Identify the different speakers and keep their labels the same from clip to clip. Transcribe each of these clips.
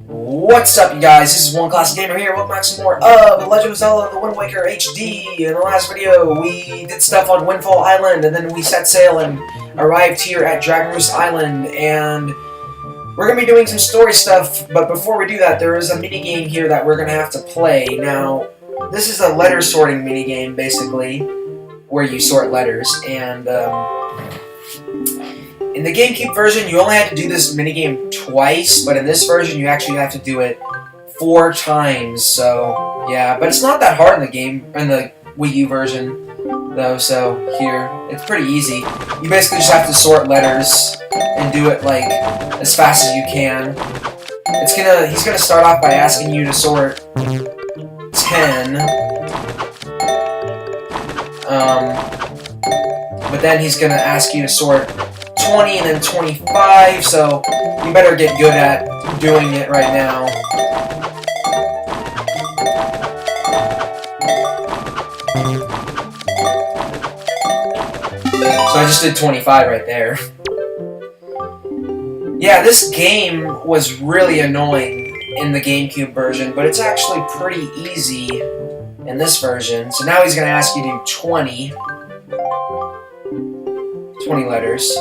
Speaker 1: What's up, you guys? This is One Classic Gamer here. Welcome back to some more of The Legend of Zelda: The Wind Waker HD. In the last video, we did stuff on Windfall Island, and then we set sail and arrived here at Dragon Roost Island, and we're going to be doing some story stuff, but before we do that, there is a mini-game here that we're going to have to play. Now, this is a letter sorting mini-game, basically, where you sort letters, and in the GameCube version, you only had to do this minigame twice, but in this version, you actually have to do it 4 times, so, yeah. But it's not that hard in the Wii U version, though, so, here, it's pretty easy. You basically just have to sort letters and do it, like, as fast as you can. He's gonna start off by asking you to sort 10, but then he's gonna ask you to sort 20 and then 25, so you better get good at doing it right now. So I just did 25 right there. Yeah, this game was really annoying in the GameCube version, but it's actually pretty easy in this version. So now he's going to ask you to do 20 letters.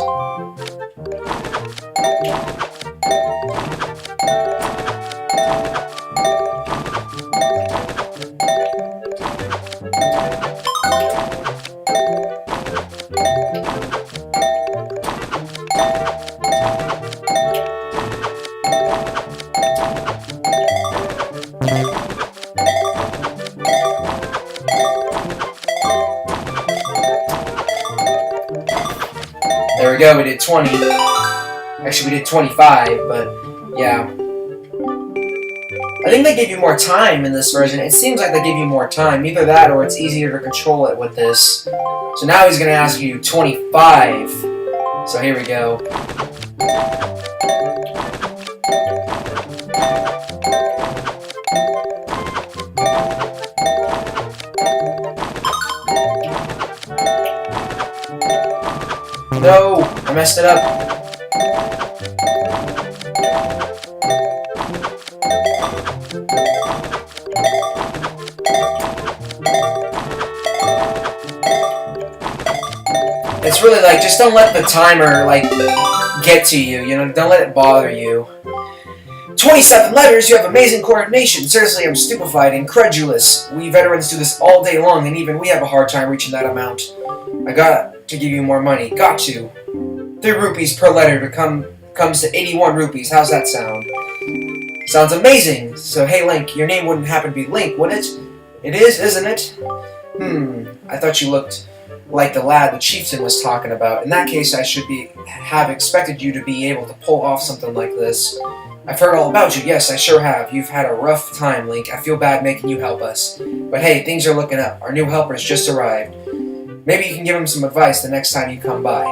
Speaker 1: There we go, we did 20. Actually, we did 25, but yeah. I think they give you more time in this version. It seems like they give you more time. Either that or it's easier to control it with this. So now he's going to ask you 25. So here we go. No! I messed it up. It's really like, just don't let the timer, like, get to you, you know? Don't let it bother you. 27 letters, you have amazing coordination. Seriously, I'm stupefied, incredulous. We veterans do this all day long, and even we have a hard time reaching that amount. I got to give you more money. Got to. 3 rupees per letter comes to 81 rupees. How's that sound? Sounds amazing. So, hey, Link, your name wouldn't happen to be Link, would it? It is, isn't it? I thought you looked like the lad the chieftain was talking about. In that case, I should have expected you to be able to pull off something like this. I've heard all about you. Yes, I sure have. You've had a rough time, Link. I feel bad making you help us. But hey, things are looking up. Our new helper's just arrived. Maybe you can give him some advice the next time you come by.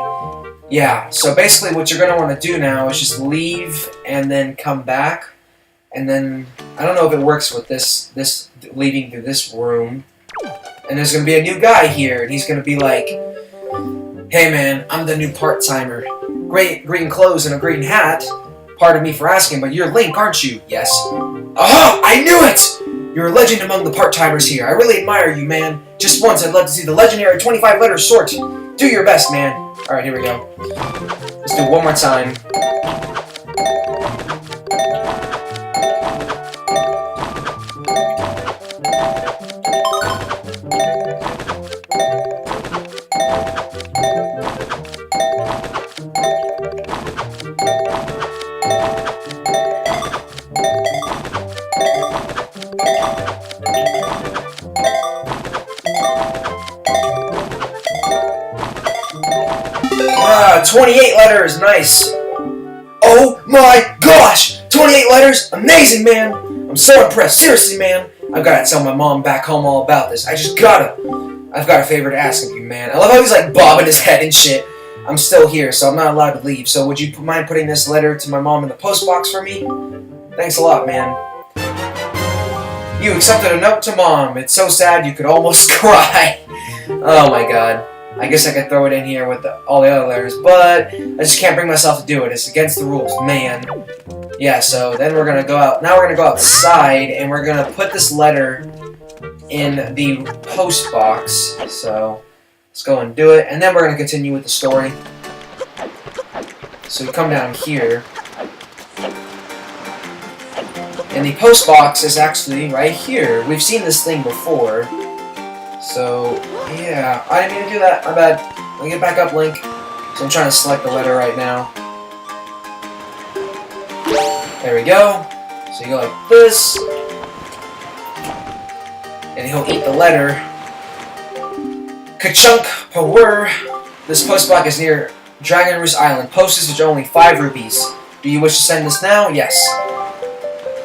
Speaker 1: Yeah, so basically what you're going to want to do now is just leave and then come back. And then, I don't know if it works with this leaving through this room. And there's going to be a new guy here, and he's going to be like, hey man, I'm the new part-timer. Great green clothes and a green hat. Pardon me for asking, but you're Link, aren't you? Yes. Aha! I knew it! You're a legend among the part-timers here. I really admire you, man. Just once, I'd love to see the legendary 25-letter sort. Do your best, man. Alright, here we go. Let's do it one more time. Ah, 28 letters, nice. Oh my gosh! 28 letters? Amazing, man! I'm so impressed, seriously, man. I've gotta tell my mom back home all about this. I've got a favor to ask of you, man. I love how he's like bobbing his head and shit. I'm still here, so I'm not allowed to leave. So would you mind putting this letter to my mom in the post box for me? Thanks a lot, man. You accepted a note to Mom. It's so sad you could almost cry. Oh my god. I guess I could throw it in here with all the other letters, but I just can't bring myself to do it. It's against the rules, man. Yeah, so then we're gonna go out. Now we're gonna go outside, and we're gonna put this letter in the post box. So let's go and do it, and then we're gonna continue with the story. So we come down here, and the post box is actually right here. We've seen this thing before. So yeah, I didn't mean to do that. My bad. Let me get back up, Link. So I'm trying to select the letter right now. There we go. So you go like this. And he'll eat the letter. Ka-chunk power. This post box is near Dragon Roost Island. Postage is only 5 rupees. Do you wish to send this now? Yes.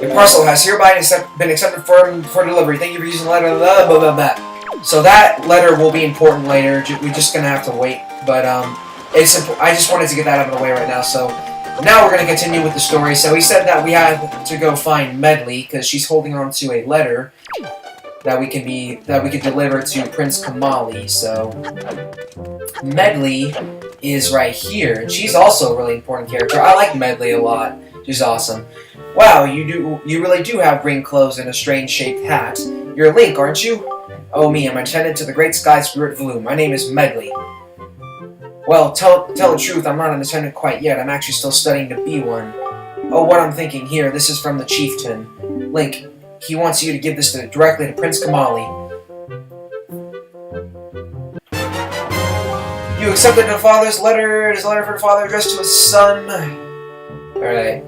Speaker 1: Your parcel has hereby been accepted for delivery. Thank you for using the letter. Blah, blah, blah, blah. So that letter will be important later. We're just gonna have to wait. But it's simple. I just wanted to get that out of the way right now. So now we're gonna continue with the story. So he said that we had to go find Medley because she's holding on to a letter that we can deliver to Prince Kamali. So Medley is right here, and she's also a really important character. I like Medley a lot. She's awesome. Wow, you really do have green clothes and a strange-shaped hat. You're Link, aren't you? Oh me, I'm attendant to the Great Sky Spirit Valoom. My name is Medley. Well, tell the truth, I'm not an attendant quite yet. I'm actually still studying to be one. Oh, what I'm thinking here, this is from the chieftain. Link, he wants you to give this directly to Prince Kamali. You accepted the father's letter. It is a letter for the father addressed to his son. Alright.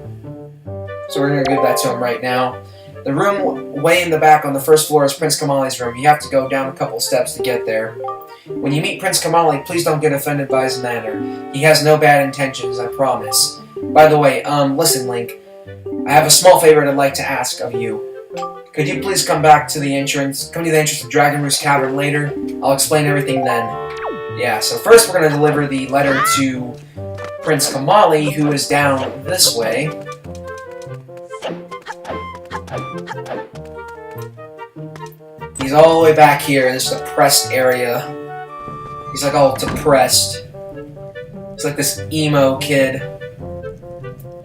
Speaker 1: So we're going to give that to him right now. The room way in the back on the first floor is Prince Kamali's room. You have to go down a couple steps to get there. When you meet Prince Kamali, please don't get offended by his manner. He has no bad intentions, I promise. By the way, listen, Link. I have a small favor I'd like to ask of you. Could you please come to the entrance of Dragon Roost Cavern later? I'll explain everything then. Yeah, so first we're going to deliver the letter to Prince Kamali, who is down this way. He's all the way back here in this depressed area. He's like all depressed. He's like this emo kid.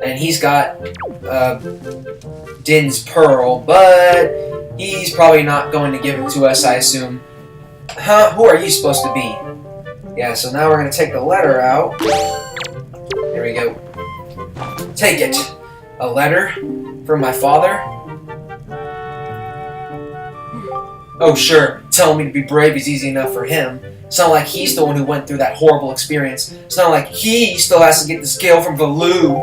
Speaker 1: And he's got Din's Pearl, but he's probably not going to give it to us, I assume. Huh? Who are you supposed to be? Yeah, so now we're going to take the letter out. Here we go. Take it. A letter from my father? Oh, sure. Telling me to be brave is easy enough for him. It's not like he's the one who went through that horrible experience. It's not like he still has to get the scale from Valoo.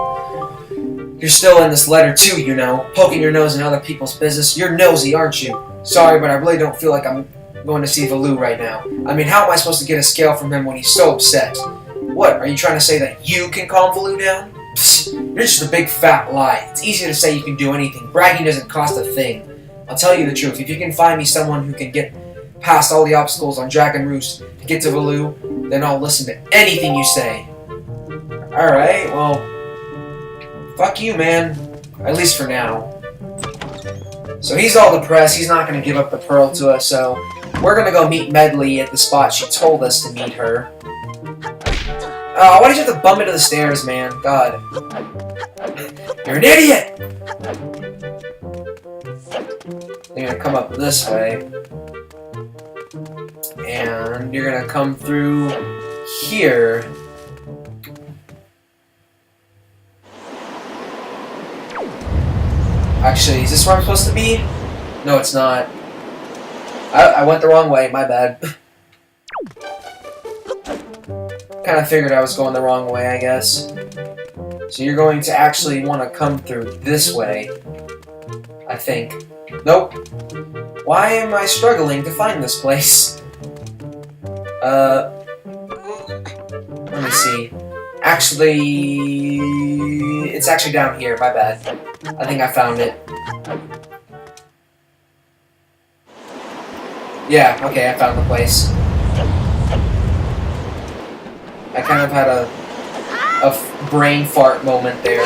Speaker 1: You're still in this letter too, you know. Poking your nose in other people's business. You're nosy, aren't you? Sorry, but I really don't feel like I'm going to see Valoo right now. I mean, how am I supposed to get a scale from him when he's so upset? What, are you trying to say that you can calm Valoo down? Psst, you're just a big fat lie. It's easy to say you can do anything. Bragging doesn't cost a thing. I'll tell you the truth. If you can find me someone who can get past all the obstacles on Dragon Roost to get to Valoo, then I'll listen to anything you say. Alright, well, fuck you, man. At least for now. So he's all depressed. He's not going to give up the pearl to us, so we're going to go meet Medley at the spot she told us to meet her. Oh, why did you have to bump into the stairs, man? God. You're an idiot! You're going to come up this way. And you're going to come through here. Actually, is this where I'm supposed to be? No, it's not. I went the wrong way, my bad. Kind of figured I was going the wrong way, I guess. So you're going to actually want to come through this way. I think. Nope. Why am I struggling to find this place? Let me see. Actually, it's actually down here, my bad. I think I found it. Yeah, okay, I found the place. I kind of had a brain fart moment there.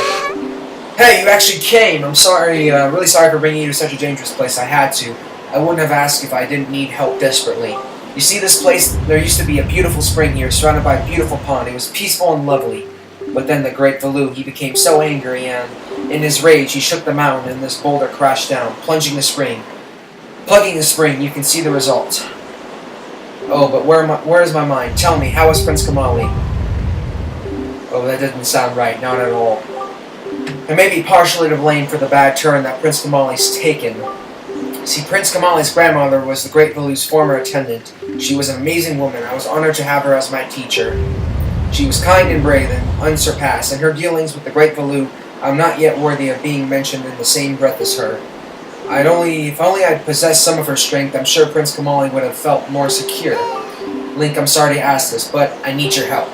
Speaker 1: Hey, you actually came! I'm sorry, really sorry for bringing you to such a dangerous place. I had to. I wouldn't have asked if I didn't need help desperately. You see this place? There used to be a beautiful spring here, surrounded by a beautiful pond. It was peaceful and lovely. But then the great Valoo, he became so angry, and in his rage, he shook the mountain, and this boulder crashed down, plunging the spring. Plugging the spring, you can see the result. Oh, but where is my mind? Tell me, how is Prince Kamali? Oh, that doesn't sound right, not at all. I may be partially to blame for the bad turn that Prince Kamali's taken. See, Prince Kamali's grandmother was the great Valoo's former attendant. She was an amazing woman. I was honored to have her as my teacher. She was kind and brave and unsurpassed. In her dealings with the great Valoo, I'm not yet worthy of being mentioned in the same breath as her. If only I'd possessed some of her strength, I'm sure Prince Kamali would have felt more secure. Link, I'm sorry to ask this, but I need your help.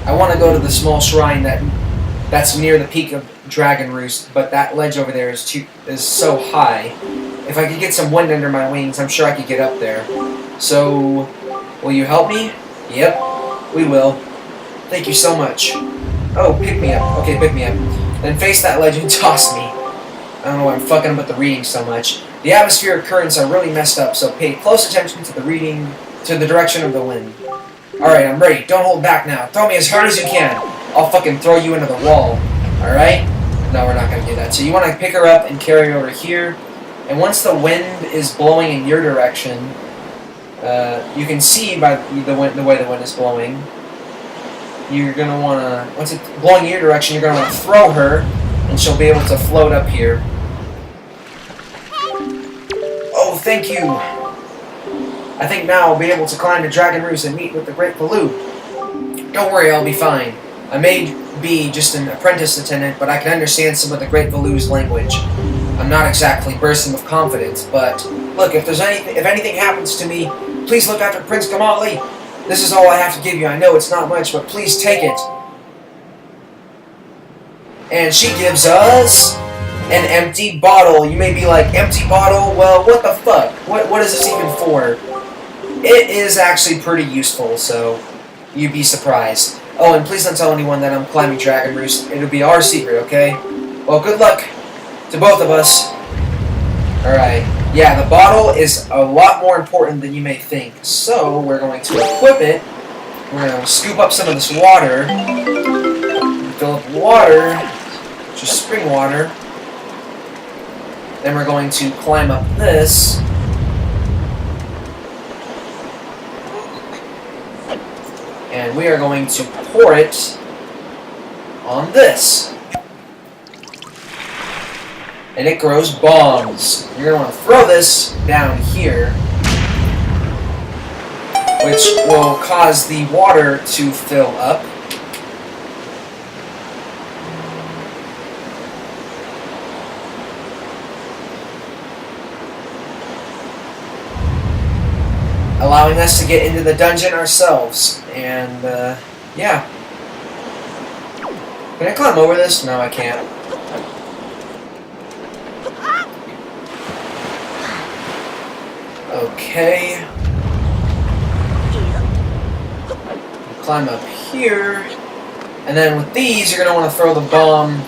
Speaker 1: I want to go to the small shrine that's near the peak of Dragon Roost, but that ledge over there is so high. If I could get some wind under my wings, I'm sure I could get up there. So, will you help me? Yep, we will. Thank you so much. Oh, pick me up. Okay, pick me up. Then face that ledge and toss me. I don't know why I'm fucking up with the reading so much. The atmospheric currents are really messed up, so pay close attention to the direction of the wind. Alright, I'm ready. Don't hold back now. Throw me as hard as you can. I'll fucking throw you into the wall. Alright? No, we're not gonna do that. So you want to pick her up and carry her over here. And once the wind is blowing in your direction, you can see by the way the wind is blowing, you're going to want to, once it's blowing in your direction, you're going to want to throw her, and she'll be able to float up here. Oh, thank you! I think now I'll be able to climb to Dragon Roost and meet with the great Valoo. Don't worry, I'll be fine. I may be just an apprentice attendant, but I can understand some of the great Valoo's language. I'm not exactly bursting with confidence, but look, if anything happens to me, please look after Prince Kamali. This is all I have to give you. I know it's not much, but please take it. And she gives us an empty bottle. You may be like, empty bottle? Well, what the fuck? What is this even for? It is actually pretty useful, so you'd be surprised. Oh, and please don't tell anyone that I'm climbing Dragon Roost. It'll be our secret, okay? Well, good luck to both of us. Alright. Yeah, the bottle is a lot more important than you may think. So, we're going to equip it. We're going to scoop up some of this water. Fill up water. Just spring water. Then we're going to climb up this. And we are going to pour it on this. And it grows bombs. You're going to want to throw this down here, which will cause the water to fill up. Allowing us to get into the dungeon ourselves. And, yeah. Can I climb over this? No, I can't. Okay. Climb up here. And then with these, you're going to want to throw the bomb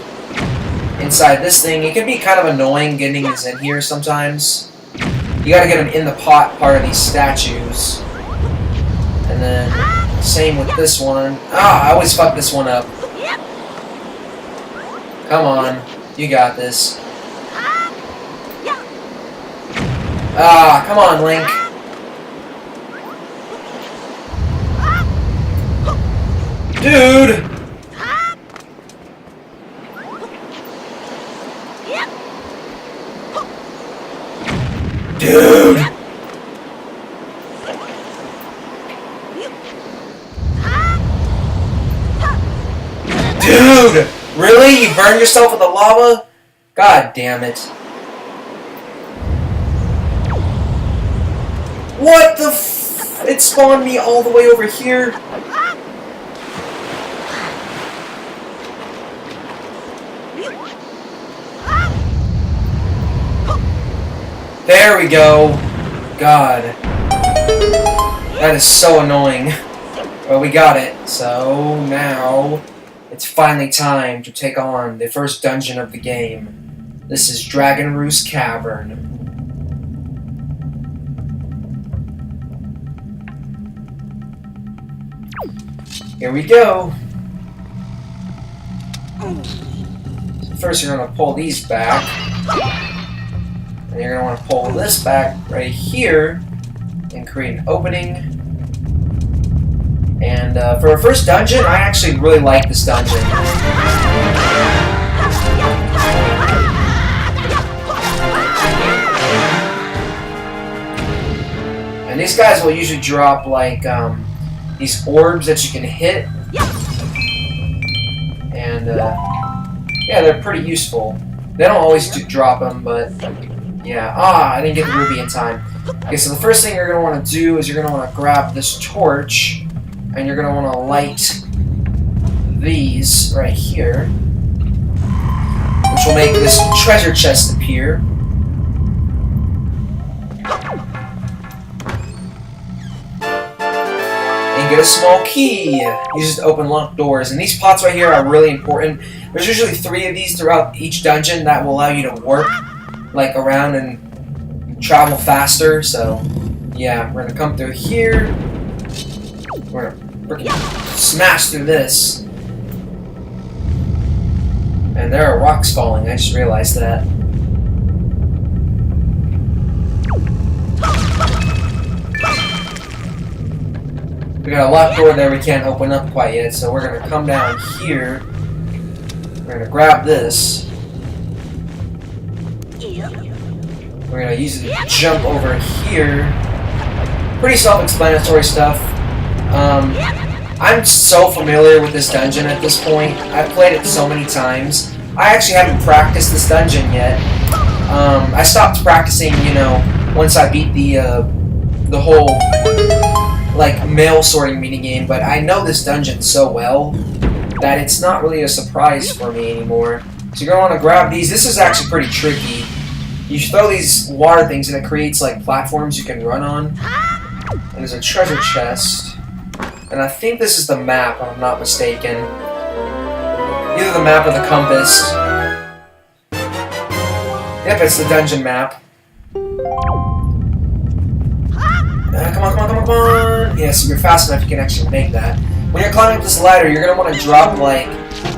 Speaker 1: inside this thing. It can be kind of annoying getting this in here sometimes. You got to get them in the pot part of these statues. And then, same with this one. Ah, I always fuck this one up. Come on. You got this. Ah, come on, Link. Dude! Dude! Dude! Really? You burned yourself with the lava? God damn it. What the f... It spawned me all the way over here. There we go. God. That is so annoying. Well, we got it. So, now... it's finally time to take on the first dungeon of the game. This is Dragon Roost Cavern. Here we go. First, you're going to pull these back. And you're going to want to pull this back right here and create an opening. And for our first dungeon, I actually really like this dungeon. And these guys will usually drop like these orbs that you can hit. And yeah, they're pretty useful. They don't always drop them, but yeah. I didn't get the ruby in time. Okay, so the first thing you're going to want to do is you're going to want to grab this torch, and you're going to want to light these right here, which will make this treasure chest appear. And get a small key. Use it to open locked doors. And these pots right here are really important. There's usually 3 of these throughout each dungeon that will allow you to warp like around and travel faster. So yeah, we're gonna come through here. We're gonna freaking smash through this. And there are rocks falling, I just realized that. We got a locked door there we can't open up quite yet, so we're gonna come down here. We're gonna grab this. We're gonna use it to jump over here. Pretty self-explanatory stuff. I'm so familiar with this dungeon at this point. I've played it so many times. I actually haven't practiced this dungeon yet. I stopped practicing, you know, once I beat the whole like mail sorting minigame. But I know this dungeon so well that it's not really a surprise for me anymore. So you're gonna want to grab these. This is actually pretty tricky. You throw these water things and it creates like platforms you can run on. And there's a treasure chest. And I think this is the map, if I'm not mistaken. Either the map or the compass. Yep, it's the dungeon map. Come on, come on, come on, come on! Yes, if you're fast enough, you can actually make that. When you're climbing up this ladder, you're going to want to drop like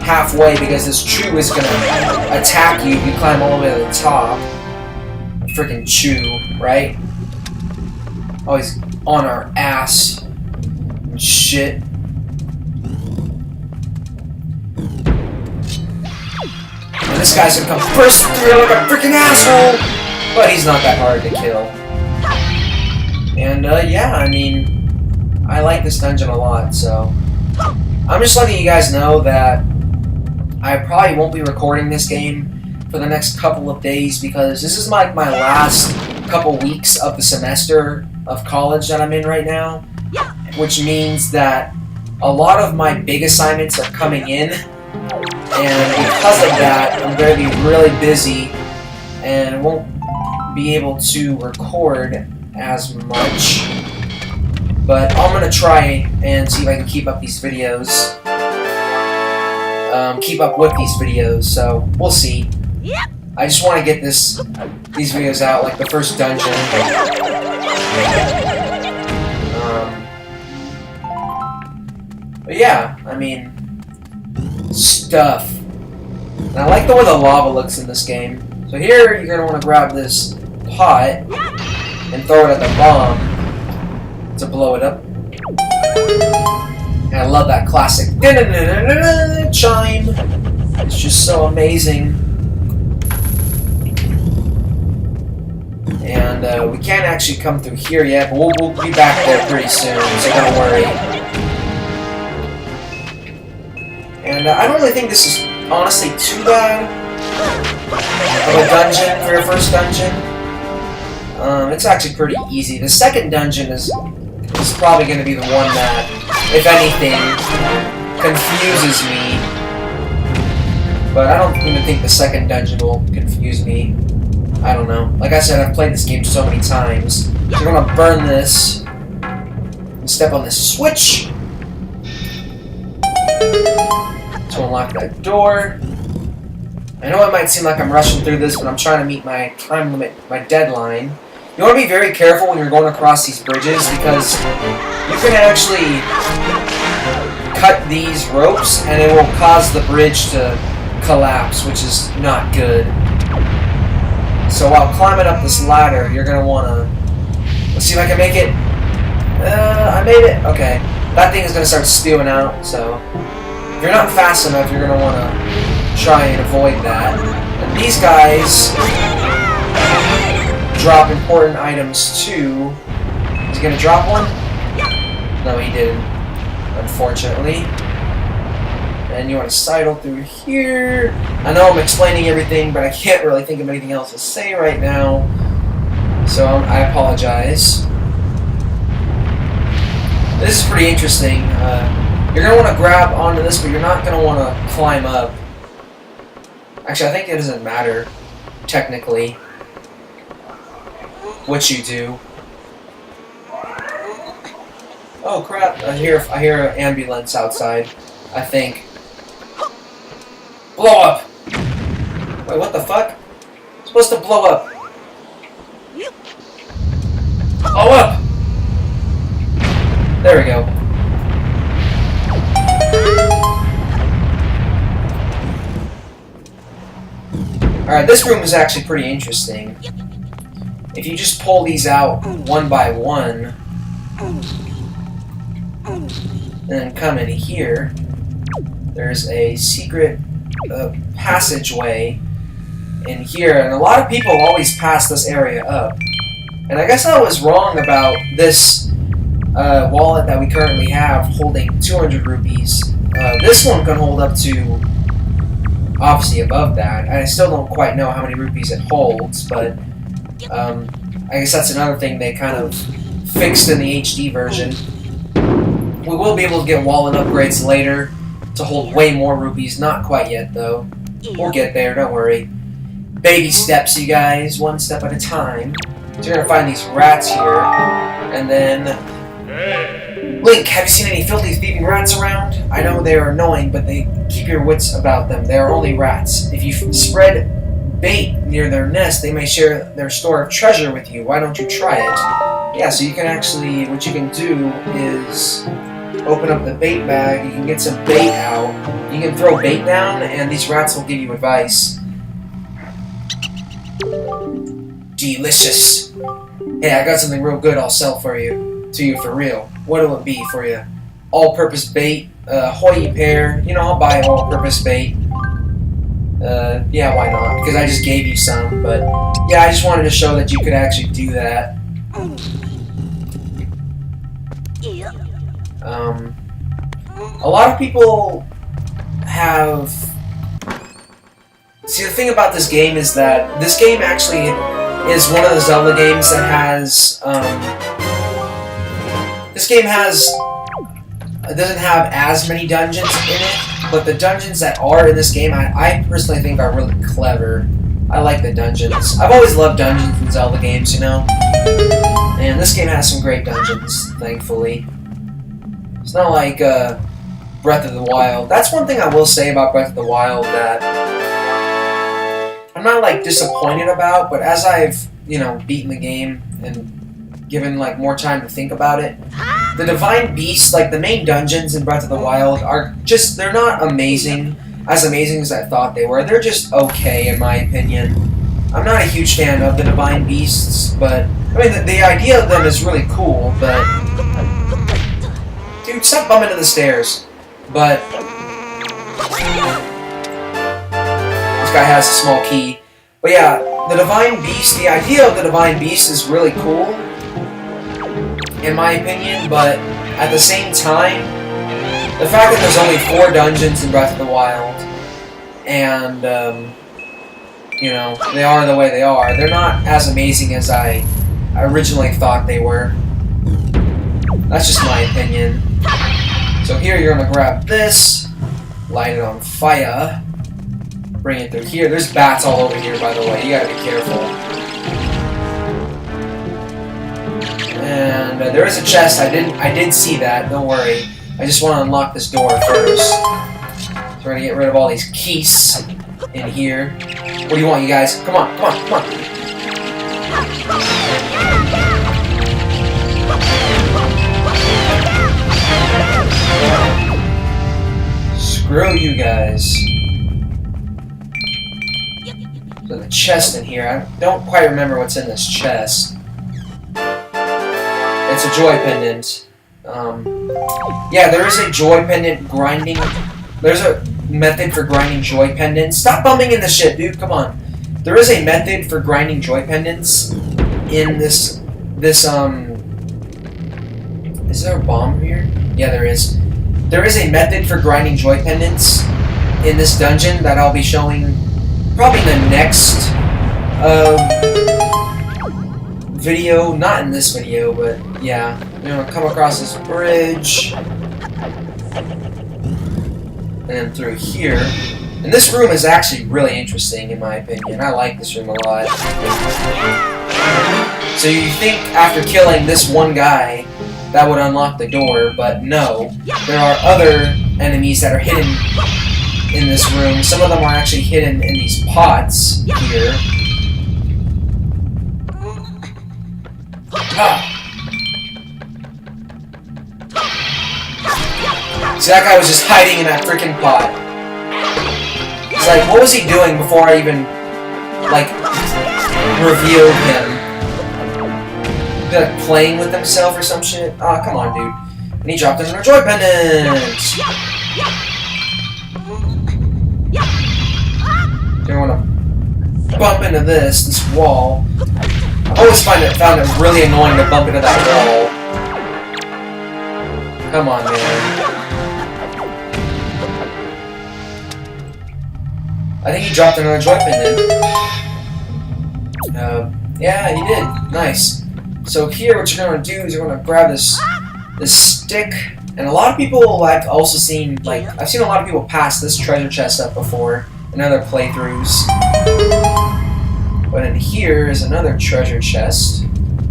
Speaker 1: halfway because this chew is going to attack you if you climb all the way to the top. Freaking chew, right? Always on our ass. Shit. And this guy's gonna come burst through like a freaking asshole! But he's not that hard to kill. And yeah, I mean, I like this dungeon a lot, so I'm just letting you guys know that I probably won't be recording this game for the next couple of days because this is my last couple weeks of the semester of college that I'm in right now. Which means that a lot of my big assignments are coming in, and because of that, I'm going to be really busy and won't be able to record as much. But I'm going to try and see if I can keep up these videos. Keep up with these videos, so we'll see. I just want to get these videos out, like the first dungeon. But yeah, I mean, stuff. And I like the way the lava looks in this game. So here, you're going to want to grab this pot and throw it at the bomb to blow it up. And I love that classic chime. It's just so amazing. And we can't actually come through here yet, but we'll be back there pretty soon, so don't worry. And I don't really think this is honestly too bad of a dungeon for your first dungeon. It's actually pretty easy. The second dungeon is probably going to be the one that, if anything, confuses me. But I don't even think the second dungeon will confuse me. I don't know. Like I said, I've played this game so many times. So I'm going to burn this and step on this switch to unlock that door. I know it might seem like I'm rushing through this, but I'm trying to meet my time limit, my deadline. You want to be very careful when you're going across these bridges because you can actually cut these ropes, and it will cause the bridge to collapse, which is not good. So while climbing up this ladder, you're going to want to... Let's see if I can make it. I made it. Okay. That thing is going to start spewing out, so... If you're not fast enough, you're going to want to try and avoid that. And these guys drop important items too. Is he going to drop one? No, he didn't. Unfortunately. And you want to sidle through here. I know I'm explaining everything, but I can't really think of anything else to say right now. So I apologize. This is pretty interesting. You're going to want to grab onto this, but you're not going to want to climb up. Actually, I think it doesn't matter, technically, what you do. Oh crap, I hear an ambulance outside, I think. Blow up! Wait, what the fuck? It's supposed to blow up. Blow up! There we go. Alright, this room is actually pretty interesting. If you just pull these out one by one, and then come in here, there's a secret passageway in here, and a lot of people always pass this area up. And I guess I was wrong about this wallet that we currently have holding 200 rupees. This one can hold up to, obviously above that. I still don't quite know how many rupees it holds, but I guess that's another thing they kind of fixed in the HD version. We will be able to get wallet upgrades later to hold way more rupees. Not quite yet, though. We'll get there, don't worry. Baby steps, you guys. One step at a time. So you're going to find these rats here. And then... Link, have you seen any filthy, thieving rats around? I know they are annoying, but they keep your wits about them. They are only rats. If you spread bait near their nest, they may share their store of treasure with you. Why don't you try it? Yeah, so you can actually... What you can do is... Open up the bait bag, you can get some bait out. You can throw bait down, and these rats will give you advice. Delicious. Hey, I got something real good I'll sell to you for real. What'll it be for you? All-purpose bait, hoity pear. You know, I'll buy all-purpose bait. Yeah, why not? Because I just gave you some, but yeah, I just wanted to show that you could actually do that. A lot of people have... See, the thing about this game is that this game actually is one of the Zelda games that has... This game doesn't have as many dungeons in it, but the dungeons that are in this game, I personally think are really clever. I like the dungeons. I've always loved dungeons in Zelda games, you know? And this game has some great dungeons, thankfully. It's not like Breath of the Wild. That's one thing I will say about Breath of the Wild that I'm not like disappointed about, but as I've, you know, beaten the game and given like more time to think about it, the Divine Beast, like the main dungeons in Breath of the Wild, are just, they're not amazing as I thought they were. They're just okay in my opinion. I'm not a huge fan of the Divine Beasts, but I mean the idea of them is really cool, but dude, stop bumming into the stairs. But this guy has a small key. But yeah, the Divine Beast, the idea of the Divine Beast is really cool, in my opinion, but at the same time, the fact that there's only 4 dungeons in Breath of the Wild, and, you know, they are the way they are, they're not as amazing as I originally thought they were. That's just my opinion. So here you're going to grab this, light it on fire, bring it through here. There's bats all over here, by the way. You got to be careful. And there is a chest. I did see that. Don't worry. I just want to unlock this door first. So we're going to get rid of all these keys in here. What do you want, you guys? Come on, come on, come on. Screw you guys. There's a chest in here. I don't quite remember what's in this chest. It's a joy pendant. Yeah, there is a joy pendant grinding. There's a method for grinding joy pendants. Stop bumping in the shit, dude. Come on. There is a method for grinding joy pendants in this. Is there a bomb here? Yeah, there is. There is a method for grinding joy pendants in this dungeon that I'll be showing probably in the next video. Not in this video, but yeah. You're gonna come across this bridge. And then through here. And this room is actually really interesting in my opinion. I like this room a lot. So you think after killing this one guy, that would unlock the door, but no. There are other enemies that are hidden in this room. Some of them are actually hidden in these pots here. Ah. See, that guy was just hiding in that freaking pot. It's like, what was he doing before I even, like, revealed him? Like, playing with himself or some shit? Aw, oh, come on, dude. And he dropped another joy pendant! You don't want to bump into this wall. I always found it really annoying to bump into that wall. Come on, man. I think he dropped another joy pendant. Yeah, he did. Nice. So here, what you're gonna do is you're gonna grab this stick, and a lot of people like also seen I've seen a lot of people pass this treasure chest up before in other playthroughs. But in here is another treasure chest,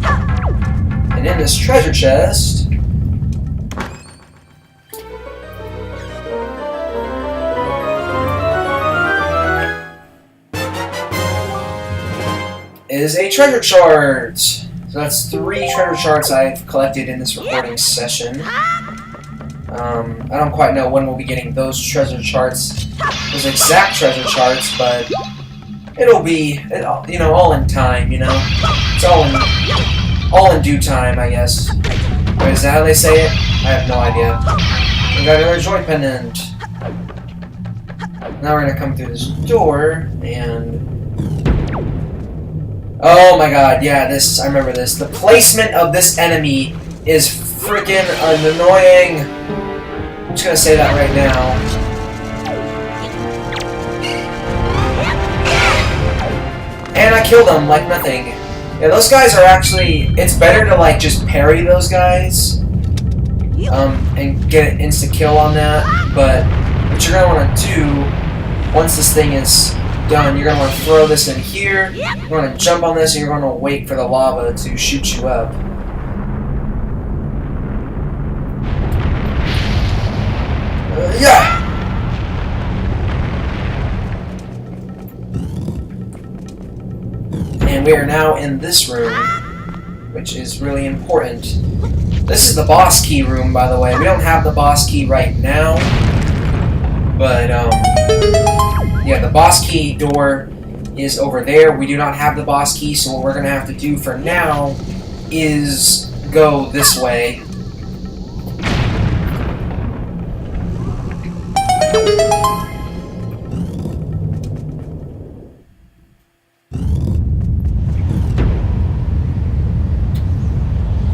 Speaker 1: and in this treasure chest is a treasure chart. So that's 3 treasure charts I've collected in this recording session. I don't quite know when we'll be getting those treasure charts, those exact treasure charts, but it'll be, you know, all in time, you know? It's all in due time, I guess. Wait, is that how they say it? I have no idea. We got another joy pendant. Now we're gonna come through this door, and... oh my god, yeah, I remember this. The placement of this enemy is freaking annoying. I'm just gonna say that right now. And I killed them like nothing. Yeah, those guys are actually, it's better to like just parry those guys. And get an insta-kill on that. But what you're gonna wanna do, once this thing is done, you're gonna want to throw this in here. You're gonna jump on this, and you're gonna wait for the lava to shoot you up. Yeah. And we are now in this room, which is really important. This is the boss key room, by the way. We don't have the boss key right now, but yeah, the boss key door is over there. We do not have the boss key, so what we're going to have to do for now is go this way.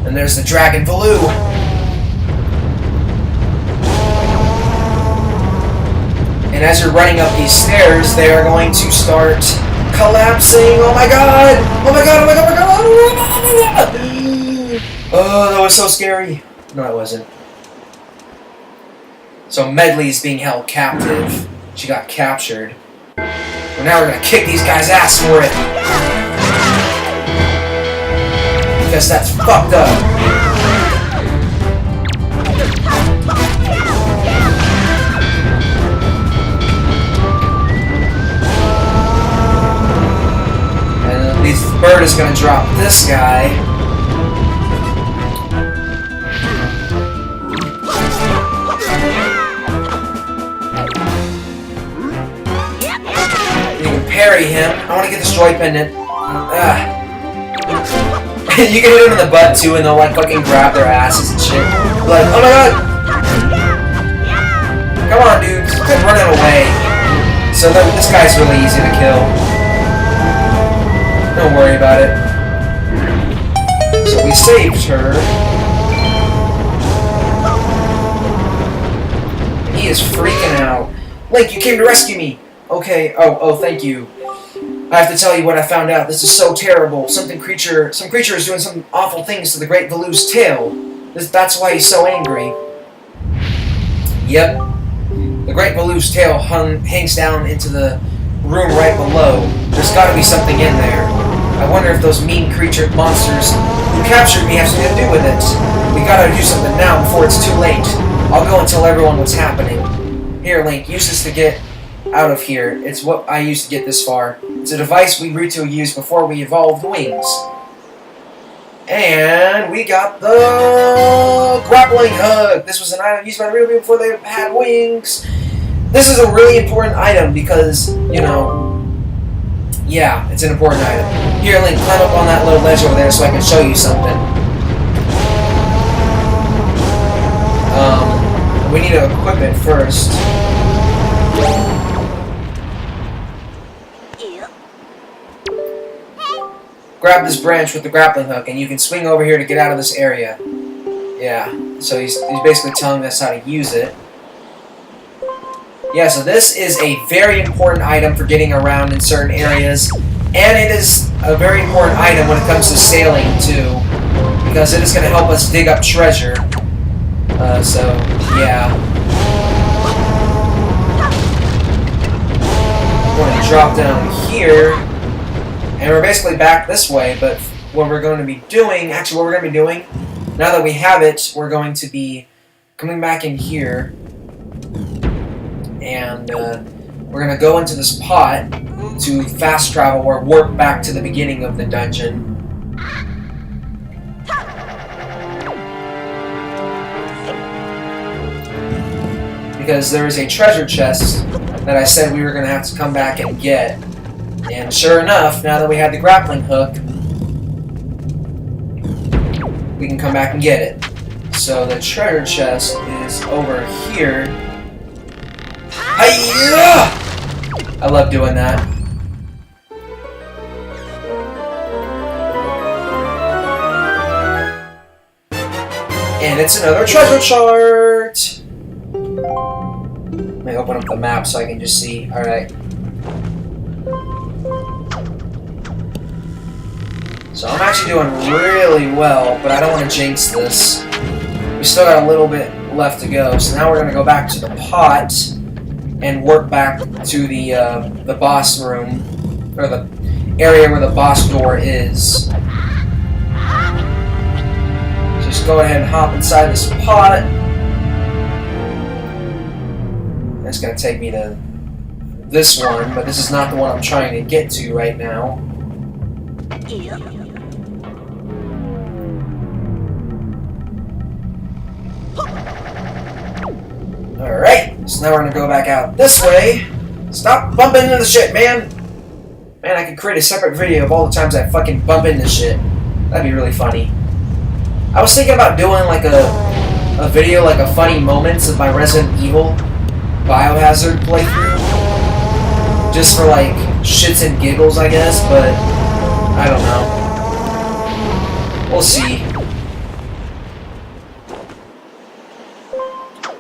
Speaker 1: And there's the Dragon Valoo. And as you're running up these stairs, they are going to start collapsing. Oh my god! Oh my god! Oh my god! Oh my god! Oh, that was so scary. No, it wasn't. So Medley's being held captive. She got captured. Well, now we're gonna kick these guys' ass for it. Because that's fucked up. This bird is going to drop this guy. parry him. I want to get this joy pendant. You can hit them in the butt too, and they'll like fucking grab their asses and shit. Like, oh my god! Come on, dude, quit running away. So this guy's really easy to kill. Don't worry about it. So we saved her. He is freaking out. Link, you came to rescue me. Okay. Oh, thank you. I have to tell you what I found out. This is so terrible. Some creature is doing some awful things to the Great Valu's tail. That's why he's so angry. Yep. The Great Valu's tail hangs down into the room right below. There's got to be something in there. I wonder if those mean monsters who captured me have something to do with it. We gotta do something now before it's too late. I'll go and tell everyone what's happening. Here, Link, use this to get out of here. It's what I used to get this far. It's a device we Ruto used before we evolved wings. And we got the grappling hook. This was an item used by the real people before they had wings. This is a really important item because, you know, yeah, it's an important item. Here, Link, climb up on that little ledge over there so I can show you something. We need to equip it first. Grab this branch with the grappling hook, and you can swing over here to get out of this area. Yeah, so he's basically telling us how to use it. Yeah, so this is a very important item for getting around in certain areas, and it is a very important item when it comes to sailing, too, because it is going to help us dig up treasure. So, yeah. We're going to drop down here. And we're basically back this way, but what we're going to be doing, actually what we're going to be doing, now that we have it, we're going to be coming back in here, and we're going to go into this pot to fast travel or warp back to the beginning of the dungeon. Because there is a treasure chest that I said we were going to have to come back and get. And sure enough, now that we have the grappling hook, we can come back and get it. So the treasure chest is over here. Hi-ya! I love doing that. And it's another treasure chart! Let me open up the map so I can just see. Alright. So I'm actually doing really well, but I don't want to jinx this. We still got a little bit left to go, so now we're going to go back to the pot and work back to the boss room, or the area where the boss door is. Just go ahead and hop inside this pot. That's going to take me to this one, but this is not the one I'm trying to get to right now. Alright, so now we're gonna go back out this way. Stop bumping into the shit, man! Man, I could create a separate video of all the times I fucking bump into shit. That'd be really funny. I was thinking about doing like a video, like a funny moments of my Resident Evil Biohazard playthrough. Just for like shits and giggles, I guess, but I don't know. We'll see.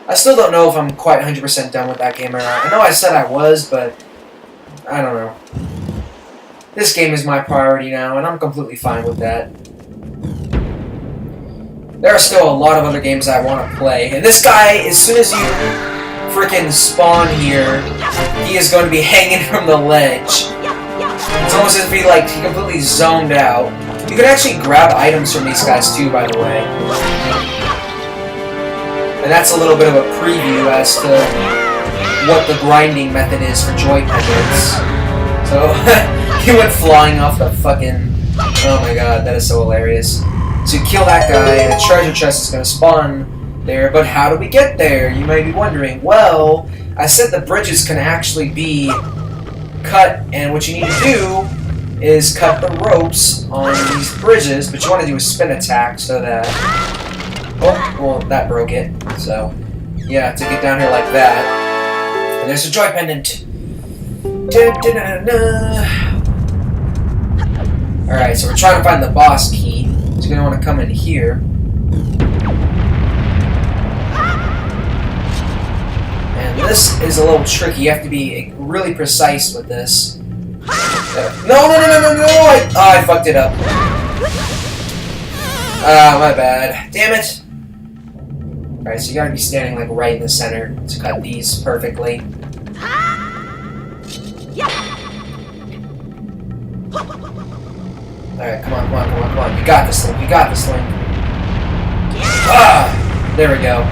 Speaker 1: I still don't know if I'm quite 100% done with that game or not. I know I said I was, but I don't know. This game is my priority now, and I'm completely fine with that. There are still a lot of other games I want to play, and this guy, as soon as you freaking spawn here, he is going to be hanging from the ledge. It's almost as if he completely zoned out. You can actually grab items from these guys too, by the way. And that's a little bit of a preview as to what the grinding method is for joy pendants. So, he went flying off the fucking... Oh my god, that is so hilarious. So you kill that guy, and a treasure chest is going to spawn there, but how do we get there? You might be wondering. Well, I said the bridges can actually be cut, and what you need to do is cut the ropes on these bridges, but you want to do a spin attack so that... Oh, well, that broke it. So, yeah, to get down here like that. And there's a joy pendant. Alright, so we're trying to find the boss key. So you're going to want to come in here. And this is a little tricky. You have to be really precise with this. No! I fucked it up. Ah, my bad. Damn it. Alright, so you gotta be standing like right in the center to cut these perfectly. Alright, come on. You got this, Link. Ah! There we go.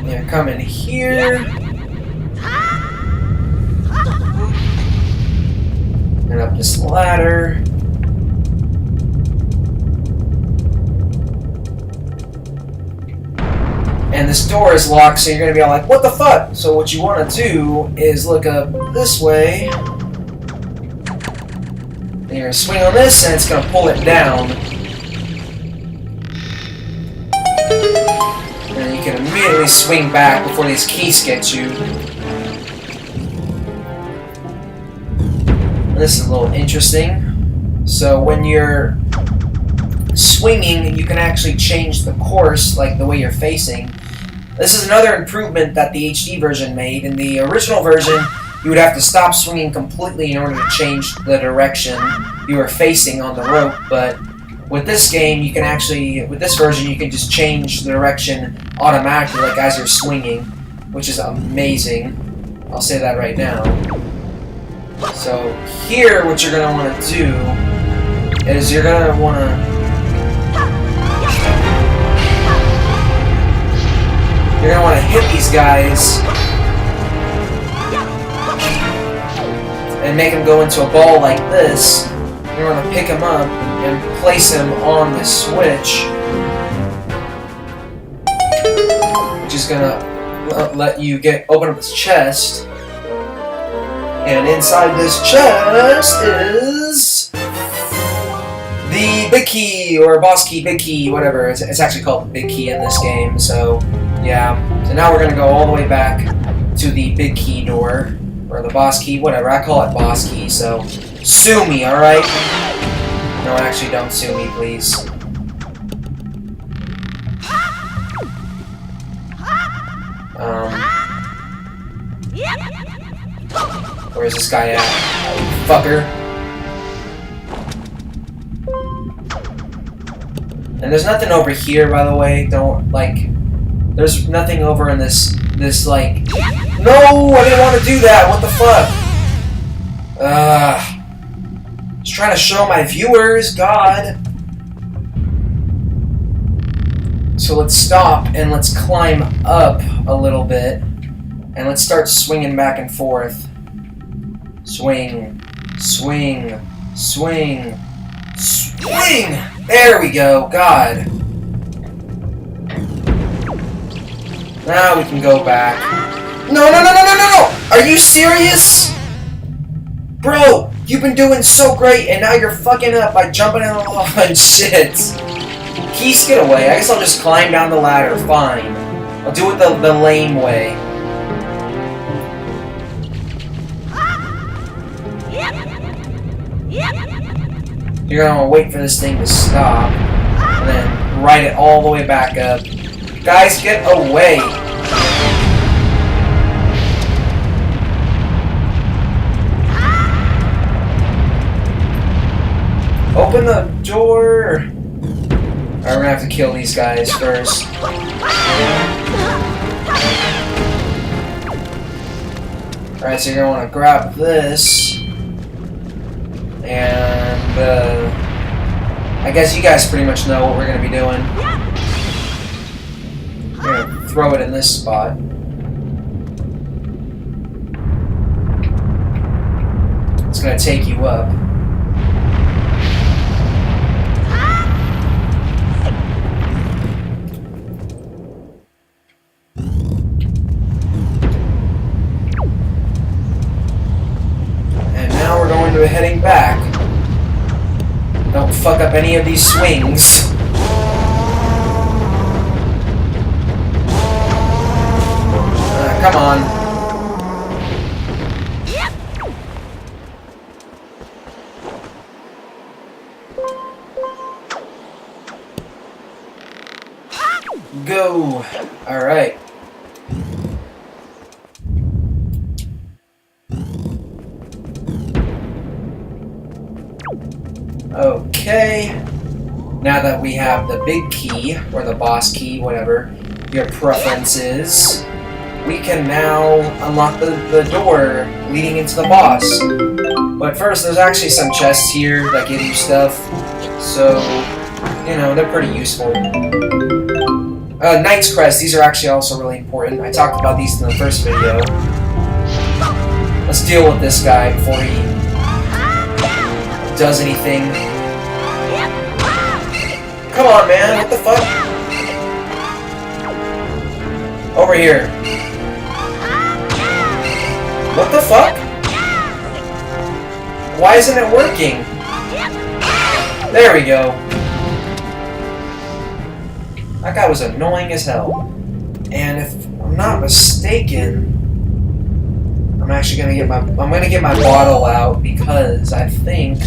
Speaker 1: Yeah, come in here. And up this ladder. And this door is locked, so you're going to be all like, what the fuck? So what you want to do is look up this way. And you're going to swing on this, and it's going to pull it down. And you can immediately swing back before these keys get you. This is a little interesting. So when you're swinging, you can actually change the course, like the way you're facing. This is another improvement that the HD version made. In the original version, you would have to stop swinging completely in order to change the direction you were facing on the rope, but with this game, you can actually, with this version, you can just change the direction automatically, like as you're swinging, which is amazing. I'll say that right now. So here, what you're going to want to do is you're going to want to hit these guys and make them go into a ball like this. You're going to pick them up and place them on this switch, which is going to let you open up this chest. And inside this chest is the big key, or boss key, big key, whatever. It's actually called the big key in this game, so yeah. So now we're going to go all the way back to the big key door, or the boss key, whatever. I call it boss key, so sue me, alright? No, actually, don't sue me, please. Where's this guy at? Fucker. And there's nothing over here, by the way. There's nothing over in this, like... No! I didn't want to do that! What the fuck? Just trying to show my viewers, God. So let's stop, and let's climb up a little bit. And let's start swinging back and forth. Swing, swing, swing, swing! There we go, God. Now we can go back. No! Are you serious? Bro, you've been doing so great, and now you're fucking up by jumping in the wall and shit. Keys, get away. I guess I'll just climb down the ladder, fine. I'll do it the lame way. You're gonna wait for this thing to stop, and then ride it all the way back up. Guys, get away! Open the door! Alright, we're gonna have to kill these guys first. Alright, so you're gonna want to grab this. And, I guess you guys pretty much know what we're going to be doing. We're going to throw it in this spot. It's going to take you up. back. Don't fuck up any of these swings. Come on. Go. All right. Okay. Now that we have the big key, or the boss key, whatever your preference is, we can now unlock the door leading into the boss. But first, there's actually some chests here that give you stuff. So, you know, they're pretty useful. Knight's Crest, these are actually also really important. I talked about these in the first video. Let's deal with this guy before he does anything. Come on, man, what the fuck? Over here. What the fuck? Why isn't it working? There we go. That guy was annoying as hell. And if I'm not mistaken, I'm actually gonna get my bottle out because I think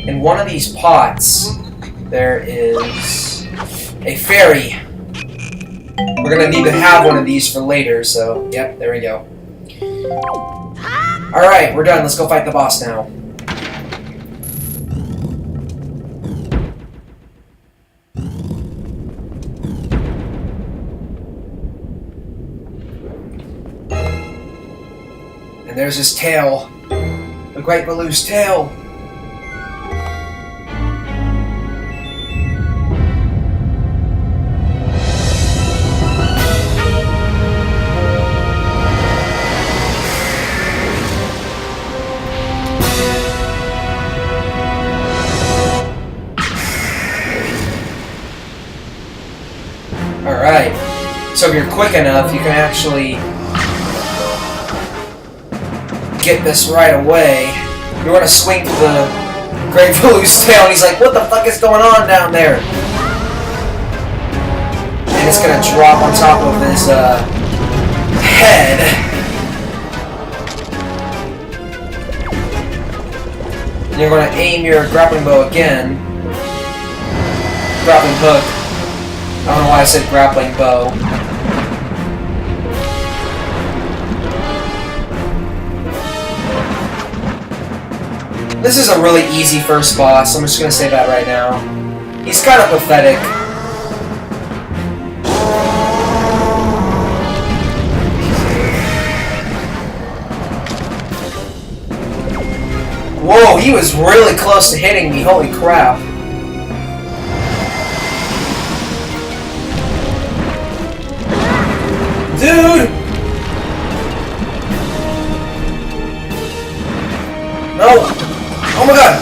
Speaker 1: in one of these pots there is a fairy. We're gonna need to have one of these for later, so yep, there we go. Alright, we're done. Let's go fight the boss now. And there's his tail. The Great Baloo's tail. Alright, so if you're quick enough, you can actually get this right away. You want to swing to the Great Baloo's tail, and he's like, what the fuck is going on down there? And it's gonna drop on top of his head. And you're gonna aim your grappling bow again. Grappling hook. I don't know why I said grappling bow. This is a really easy first boss, I'm just gonna say that right now. He's kind of pathetic. Whoa, he was really close to hitting me, holy crap. Dude! No! Oh my god!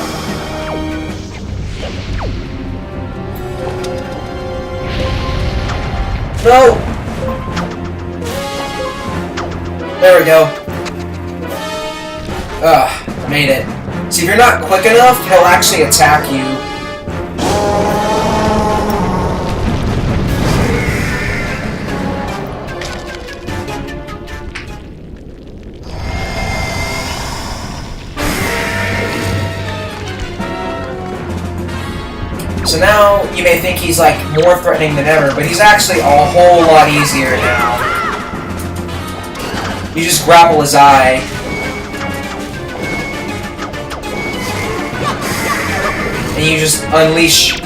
Speaker 1: No! There we go. Ugh, made it. See, if you're not quick enough, he'll actually attack you. So now, you may think he's like more threatening than ever, but he's actually a whole lot easier now. You just grapple his eye. And you just unleash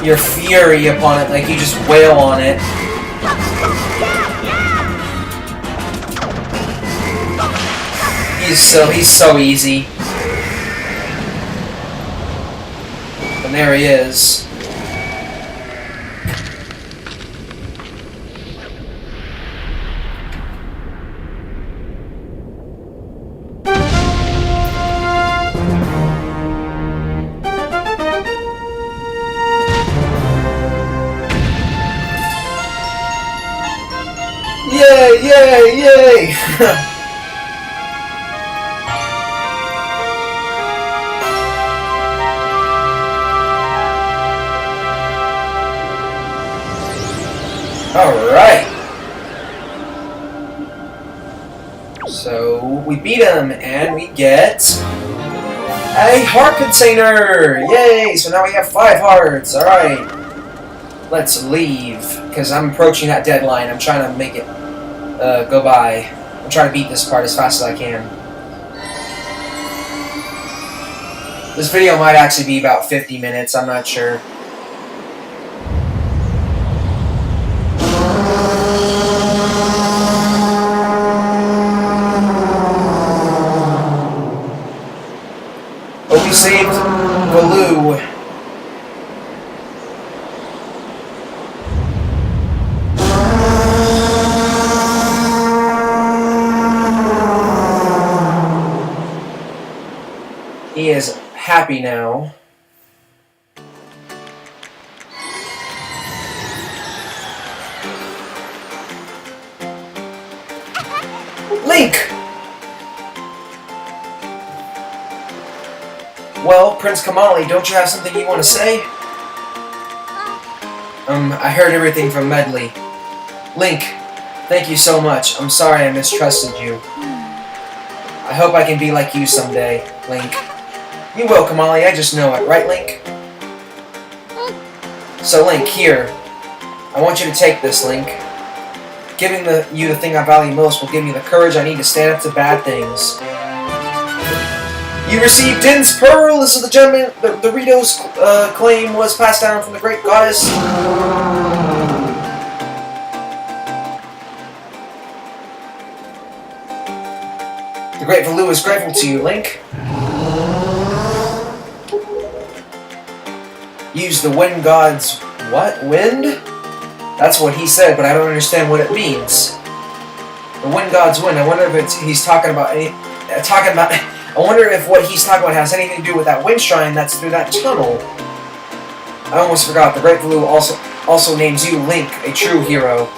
Speaker 1: your fury upon it, like you just wail on it. He's so easy. And there he is. Yay, yay, yay! Alright. So, we beat him, and we get a heart container! Yay! So now we have 5 hearts. Alright. Let's leave, because I'm approaching that deadline. I'm trying to make it go by. I'm trying to beat this part as fast as I can. This video might actually be about 50 minutes, I'm not sure. But we saved Baloo. He is happy now. Link! Well, Prince Kamali, don't you have something you want to say? I heard everything from Medley. Link, thank you so much. I'm sorry I mistrusted you. I hope I can be like you someday, Link. You will, Kamali, I just know it. Right, Link? So, Link, here. I want you to take this, Link. Giving you the thing I value most will give me the courage I need to stand up to bad things. You received Din's Pearl! This is the gem the Rito's claim was passed down from the great goddess. The great Baloo is grateful to you, Link. Use the wind god's... what? Wind? That's what he said, but I don't understand what it means. The wind god's wind. I wonder if he's talking about any... I wonder if what he's talking about has anything to do with that wind shrine that's through that tunnel. I almost forgot. The great Baloo also names you Link, a true hero.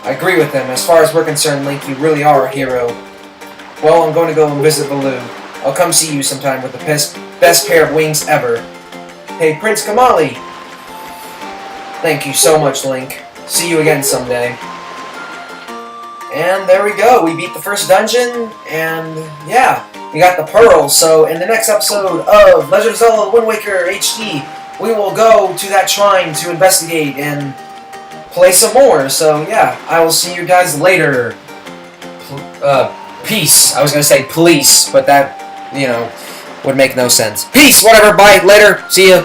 Speaker 1: I agree with him. As far as we're concerned, Link, you really are a hero. Well, I'm going to go and visit Baloo. I'll come see you sometime with the best pair of wings ever. Hey, Prince Kamali! Thank you so much, Link. See you again someday. And there we go. We beat the first dungeon, and yeah, we got the pearls. So in the next episode of Legend of Zelda Wind Waker HD, we will go to that shrine to investigate and play some more. So yeah, I will see you guys later. Peace. I was going to say police, but that, you know, would make no sense. Peace! Whatever, bye, later, see ya.